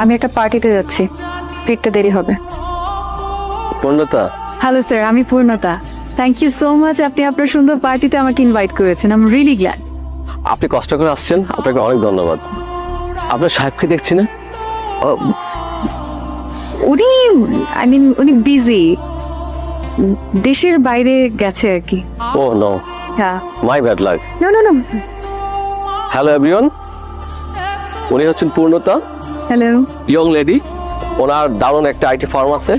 আমি একটা পার্টিতে যাচ্ছি, ফিরতে দেরি হবে। পূর্ণতা, হ্যালো স্যার, আমি পূর্ণতা। থ্যাংক ইউ সো মাচ, আপনি আপনার সুন্দর পার্টিতে আমাকে ইনভাইট করেছেন। I am really glad. আপনি কষ্ট করে আসছেন, আপনাকে অনেক ধন্যবাদ। আপনার সাহেবকে দেখছি না? উনি উনি বিজি, দেশের বাইরে গেছে আর কি। ও নো, হ্যাঁ। My bad luck. No no no. Hello everyone, উনি হচ্ছেন পূর্ণতা, হ্যালো। Young lady. ওনার দারুণ একটা আইটি ফার্ম আছে।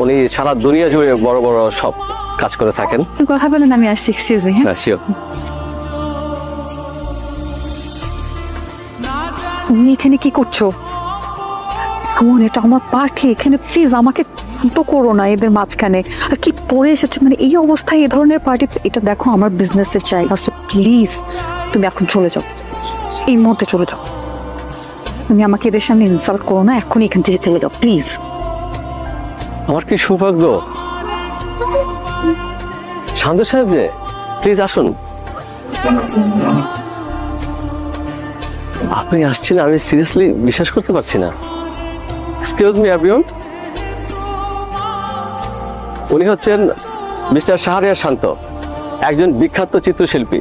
উনি সারা দুনিয়া জুড়ে বড় বড় সব কাজ করে থাকেন। কথা বলেন, আমি আসছি। Excuse me. হ্যাঁ, শিওর। তুমি এখানে কি করছো? এটা আমার পার্টি, এখানে প্লিজ আমাকে ছোট করো না এদের মাঝখানে। আর কি পরে এসেছো, মানে এই অবস্থায় এই ধরনের পার্টি? এটা দেখো আমার বিজনেসের জায়গা, প্লিজ তুমি এখন চলে যাও, এই মুহূর্তে চলে যাও। তুমি আমাকে এদের সামনে ইনসাল্ট করো না, এখনই এখান থেকে চলে যাও প্লিজ। আমার কি সৌভাগ্য। শান্ত সাহেব যে, প্লিজ আসুন। আপনি আসছেন, আমি সিরিয়াসলি বিশ্বাস করতে পারছি না। এক্সকিউজ মি এভরিওয়ান, উনি হচ্ছেন মিস্টার শাহরিয়ার শান্ত, একজন বিখ্যাত চিত্রশিল্পী।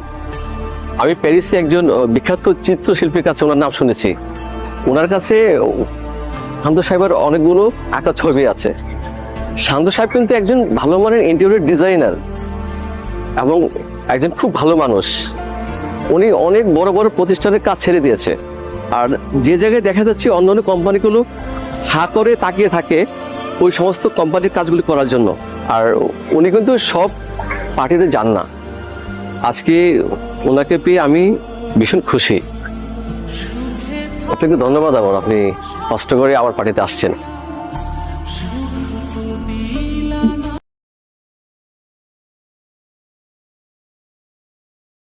আমি প্যারিসে একজন বিখ্যাত চিত্রশিল্পীর কাছে ওনার নাম শুনেছি। ওনার কাছে শান্ত সাহেবের অনেকগুলো আঁকা ছবি আছে। শান্ত সাহেব কিন্তু একজন ভালো মানের ইন্টেরিয়র ডিজাইনার এবং একজন খুব ভালো মানুষ। উনি অনেক বড় বড় প্রতিষ্ঠানের কাজ ছেড়ে দিয়েছে, আর যে জায়গায় দেখা যাচ্ছে অন্য অন্য কোম্পানিগুলো হা করে তাকিয়ে থাকে ওই সমস্ত কোম্পানির কাজগুলি করার জন্য, আর উনি কিন্তু সব পার্টিতে যান না। আজকে ওনাকে পেয়ে আমি ভীষণ খুশি। আপনাকে ধন্যবাদ। আপনি কষ্ট করে আমার পার্টিতে আসছেন।